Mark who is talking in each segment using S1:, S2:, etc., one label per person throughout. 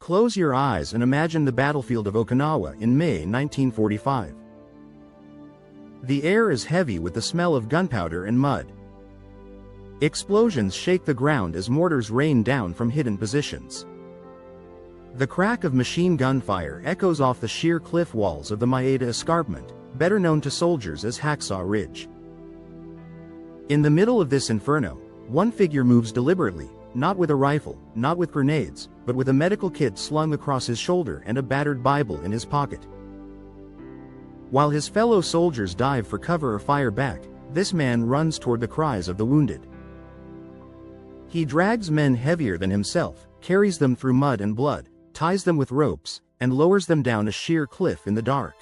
S1: Close your eyes and imagine the battlefield of Okinawa in May 1945. The air is heavy with the smell of gunpowder and mud. Explosions shake the ground as mortars rain down from hidden positions. The crack of machine gun fire echoes off the sheer cliff walls of the Maeda Escarpment, better known to soldiers as Hacksaw Ridge. In the middle of this inferno, one figure moves deliberately, not with a rifle, not with grenades, but with a medical kit slung across his shoulder and a battered Bible in his pocket. While his fellow soldiers dive for cover or fire back, this man runs toward the cries of the wounded. He drags men heavier than himself, carries them through mud and blood, ties them with ropes, and lowers them down a sheer cliff in the dark.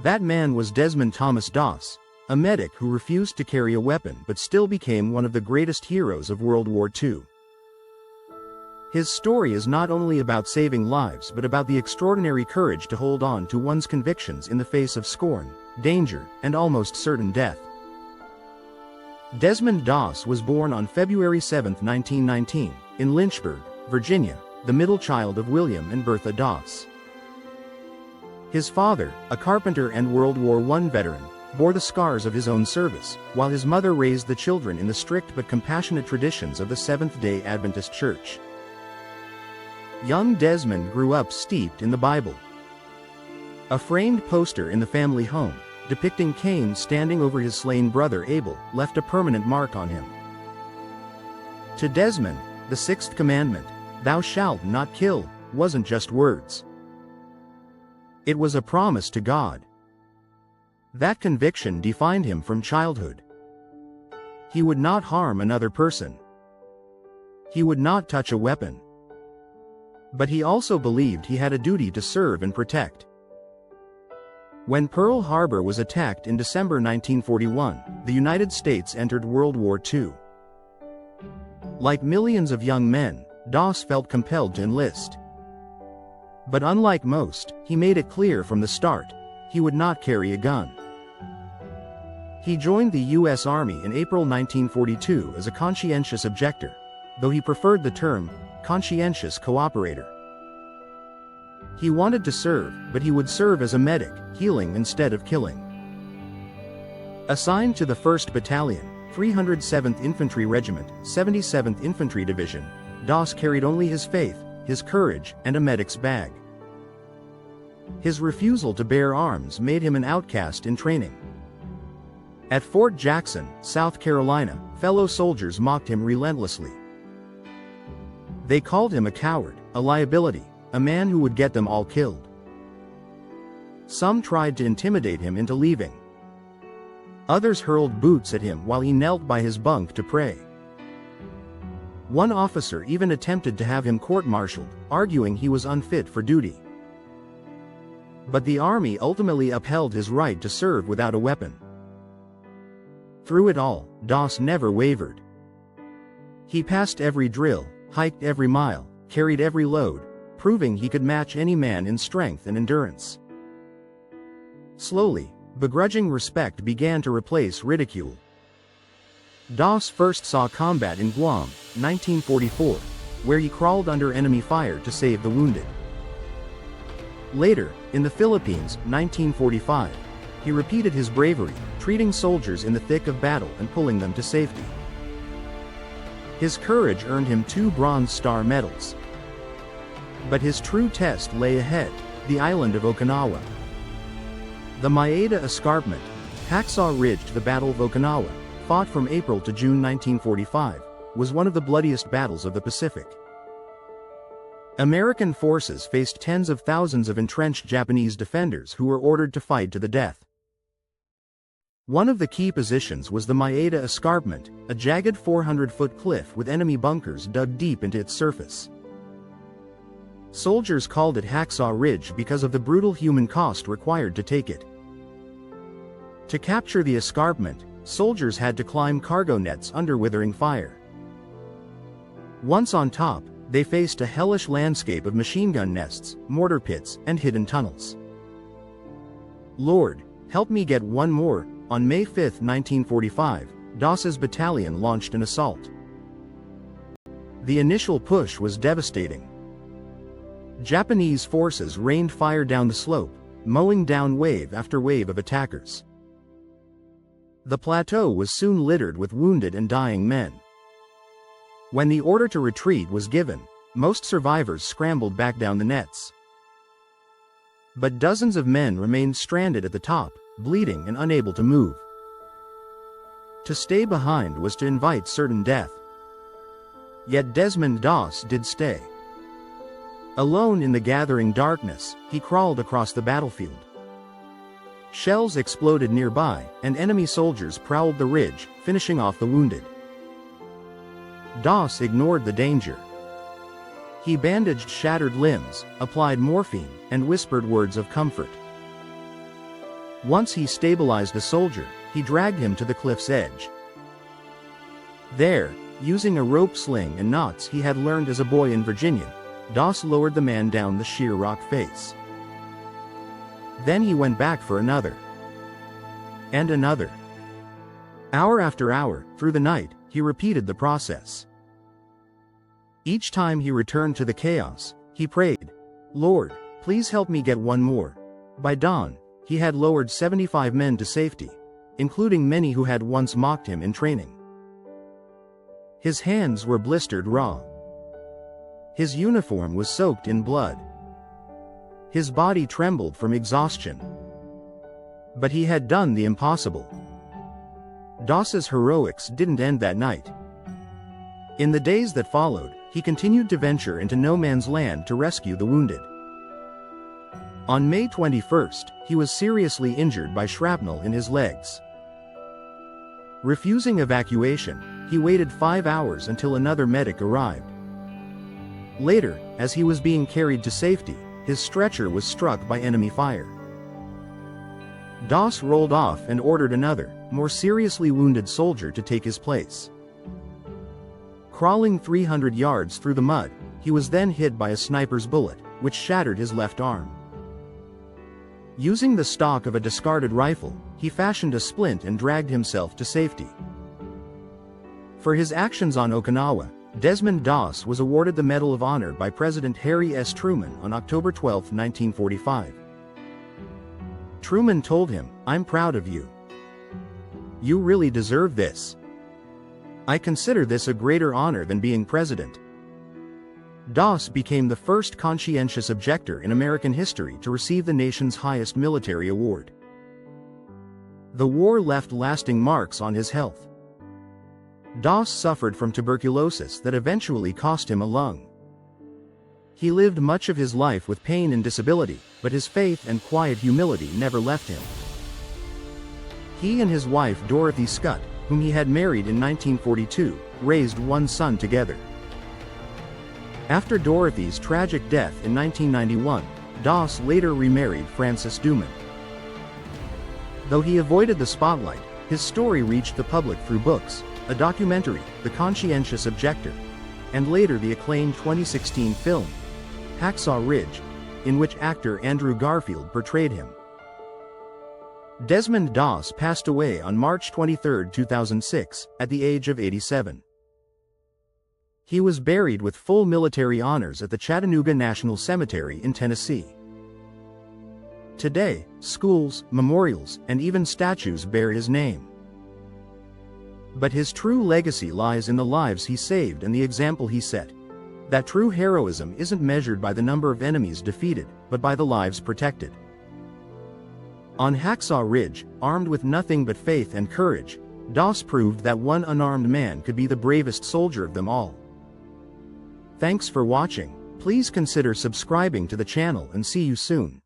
S1: That man was Desmond Thomas Doss, a medic who refused to carry a weapon but still became one of the greatest heroes of World War II. His story is not only about saving lives but about the extraordinary courage to hold on to one's convictions in the face of scorn, danger, and almost certain death. Desmond Doss was born on February 7, 1919, in Lynchburg, Virginia, the middle child of William and Bertha Doss. His father, a carpenter and World War I veteran, bore the scars of his own service, while his mother raised the children in the strict but compassionate traditions of the Seventh-day Adventist Church. Young Desmond grew up steeped in the Bible. A framed poster in the family home, depicting Cain standing over his slain brother Abel, left a permanent mark on him. To Desmond, the sixth commandment, "Thou shalt not kill," wasn't just words. It was a promise to God. That conviction defined him from childhood. He would not harm another person. He would not touch a weapon. But he also believed he had a duty to serve and protect. When Pearl Harbor was attacked in December 1941, the United States entered World War II. Like millions of young men, Doss felt compelled to enlist. But unlike most, he made it clear from the start, he would not carry a gun. He joined the U.S. Army in April 1942 as a conscientious objector, though he preferred the term, conscientious cooperator. He wanted to serve, but he would serve as a medic, healing instead of killing. Assigned to the 1st Battalion, 307th Infantry Regiment, 77th Infantry Division, Doss carried only his faith, his courage, and a medic's bag. His refusal to bear arms made him an outcast in training. At Fort Jackson, South Carolina, fellow soldiers mocked him relentlessly. They called him a coward, a liability, a man who would get them all killed. Some tried to intimidate him into leaving. Others hurled boots at him while he knelt by his bunk to pray. One officer even attempted to have him court-martialed, arguing he was unfit for duty. But the Army ultimately upheld his right to serve without a weapon. Through it all, Doss never wavered. He passed every drill, hiked every mile, carried every load, proving he could match any man in strength and endurance. Slowly, begrudging respect began to replace ridicule. Doss first saw combat in Guam, 1944, where he crawled under enemy fire to save the wounded. Later, in the Philippines, 1945, he repeated his bravery, treating soldiers in the thick of battle and pulling them to safety. His courage earned him 2 Bronze Star medals. But his true test lay ahead, the island of Okinawa. The Maeda Escarpment, Hacksaw Ridge to the Battle of Okinawa, fought from April to June 1945, was one of the bloodiest battles of the Pacific. American forces faced tens of thousands of entrenched Japanese defenders who were ordered to fight to the death. One of the key positions was the Maeda Escarpment, a jagged 400-foot cliff with enemy bunkers dug deep into its surface. Soldiers called it Hacksaw Ridge because of the brutal human cost required to take it. To capture the escarpment, soldiers had to climb cargo nets under withering fire. Once on top, they faced a hellish landscape of machine gun nests, mortar pits, and hidden tunnels. Lord, help me get one more. On May 5, 1945, Doss's battalion launched an assault. The initial push was devastating. Japanese forces rained fire down the slope, mowing down wave after wave of attackers. The plateau was soon littered with wounded and dying men. When the order to retreat was given, most survivors scrambled back down the nets. But dozens of men remained stranded at the top, bleeding and unable to move. To stay behind was to invite certain death. Yet Desmond Doss did stay. Alone in the gathering darkness, he crawled across the battlefield. Shells exploded nearby, and enemy soldiers prowled the ridge, finishing off the wounded. Doss ignored the danger. He bandaged shattered limbs, applied morphine, and whispered words of comfort. Once he stabilized a soldier, he dragged him to the cliff's edge. There, using a rope sling and knots he had learned as a boy in Virginia, Doss lowered the man down the sheer rock face. Then he went back for another. And another. Hour after hour, through the night, he repeated the process. Each time he returned to the chaos, he prayed, "Lord, please help me get one more." By dawn, he had lowered 75 men to safety, including many who had once mocked him in training. His hands were blistered raw. His uniform was soaked in blood. His body trembled from exhaustion. But he had done the impossible. Doss's heroics didn't end that night. In the days that followed, he continued to venture into no man's land to rescue the wounded. On May 21st, he was seriously injured by shrapnel in his legs. Refusing evacuation, he waited 5 hours until another medic arrived. Later, as he was being carried to safety, his stretcher was struck by enemy fire. Doss rolled off and ordered another, more seriously wounded soldier to take his place. Crawling 300 yards through the mud, he was then hit by a sniper's bullet, which shattered his left arm. Using the stock of a discarded rifle, he fashioned a splint and dragged himself to safety. For his actions on Okinawa, Desmond Doss was awarded the Medal of Honor by President Harry S. Truman on October 12, 1945. Truman told him, "I'm proud of you. You really deserve this. I consider this a greater honor than being president." Doss became the first conscientious objector in American history to receive the nation's highest military award. The war left lasting marks on his health. Doss suffered from tuberculosis that eventually cost him a lung. He lived much of his life with pain and disability, but his faith and quiet humility never left him. He and his wife Dorothy Scott, whom he had married in 1942, raised one son together. After Dorothy's tragic death in 1991, Doss later remarried Frances Duman. Though he avoided the spotlight, his story reached the public through books, a documentary, The Conscientious Objector, and later the acclaimed 2016 film, Hacksaw Ridge, in which actor Andrew Garfield portrayed him. Desmond Doss passed away on March 23, 2006, at the age of 87. He was buried with full military honors at the Chattanooga National Cemetery in Tennessee. Today, schools, memorials, and even statues bear his name. But his true legacy lies in the lives he saved and the example he set. That true heroism isn't measured by the number of enemies defeated, but by the lives protected. On Hacksaw Ridge, armed with nothing but faith and courage, Doss proved that one unarmed man could be the bravest soldier of them all. Thanks for watching. Please consider subscribing to the channel and see you soon.